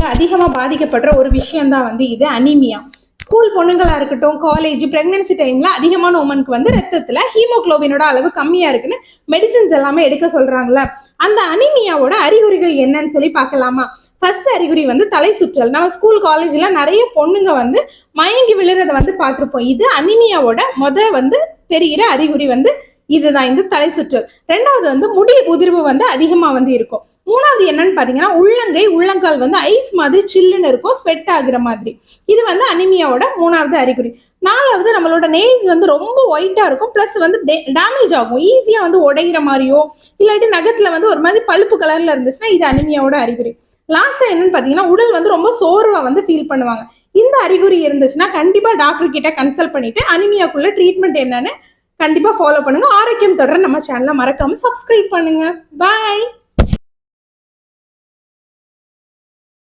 பொண்ணுங்க அதிகமாக பாதிக்கப்படுற ஒரு விஷயம் தான் வந்து இது அனீமியா. ஸ்கூல் பொண்ணுங்களா இருக்கட்டும், காலேஜ், பிரெக்னன்சி டைம்ல அதிகமான உமனுக்கு வந்து ரத்தத்துல ஹீமோகுளோபினோட அளவு கம்மியா இருக்குன்னு மெடிசின்ஸ் எல்லாமே எடுக்க சொல்றாங்கல்ல. அந்த அனீமியாவோட அறிகுறிகள் என்னன்னு சொல்லி பார்க்கலாமா? ஃபர்ஸ்ட் அறிகுறி வந்து தலை சுற்றல். நம்ம ஸ்கூல் காலேஜ்ல நிறைய பொண்ணுங்க வந்து மயங்கி விழுறத வந்து பார்த்துருப்போம். இது அனீமியாவோட வந்து தெரிகிற அறிகுறி வந்து இதுதான், இந்த தலை சுற்றல். ரெண்டாவது வந்து முடி உதிர்வு வந்து அதிகமா வந்து இருக்கும். மூணாவது என்னன்னு பாத்தீங்கன்னா உள்ளங்கை உள்ளங்கால் வந்து ஐஸ் மாதிரி சில்லுன்னு இருக்கும், ஸ்வெட் ஆகுற மாதிரி. இது வந்து அனிமியாவோட மூணாவது அறிகுறி. நாலாவது நம்மளோட நெயில்ஸ் வந்து ரொம்ப ஒயிட்டா இருக்கும், பிளஸ் வந்து டேமேஜ் ஆகும், ஈஸியா வந்து உடைகிற மாதிரியோ இல்லாட்டி நகத்துல வந்து ஒரு மாதிரி பழுப்பு கலர்ல இருந்துச்சுன்னா இது அனிமியாவோட அறிகுறி. லாஸ்டா என்னன்னு பாத்தீங்கன்னா உடல் வந்து ரொம்ப சோர்வா வந்து ஃபீல் பண்ணுவாங்க. இந்த அறிகுறி இருந்துச்சுன்னா கண்டிப்பா டாக்டர் கிட்ட கன்சல்ட் பண்ணிட்டு அனிமியாக்குள்ள ட்ரீட்மெண்ட் என்னன்னு கண்டிப்பா ஃபாலோ பண்ணுங்க. ஆரோக்கியம் தொடர நம்ம சேனலை மறக்காம சப்ஸ்கிரைப் பண்ணுங்க. பாய்.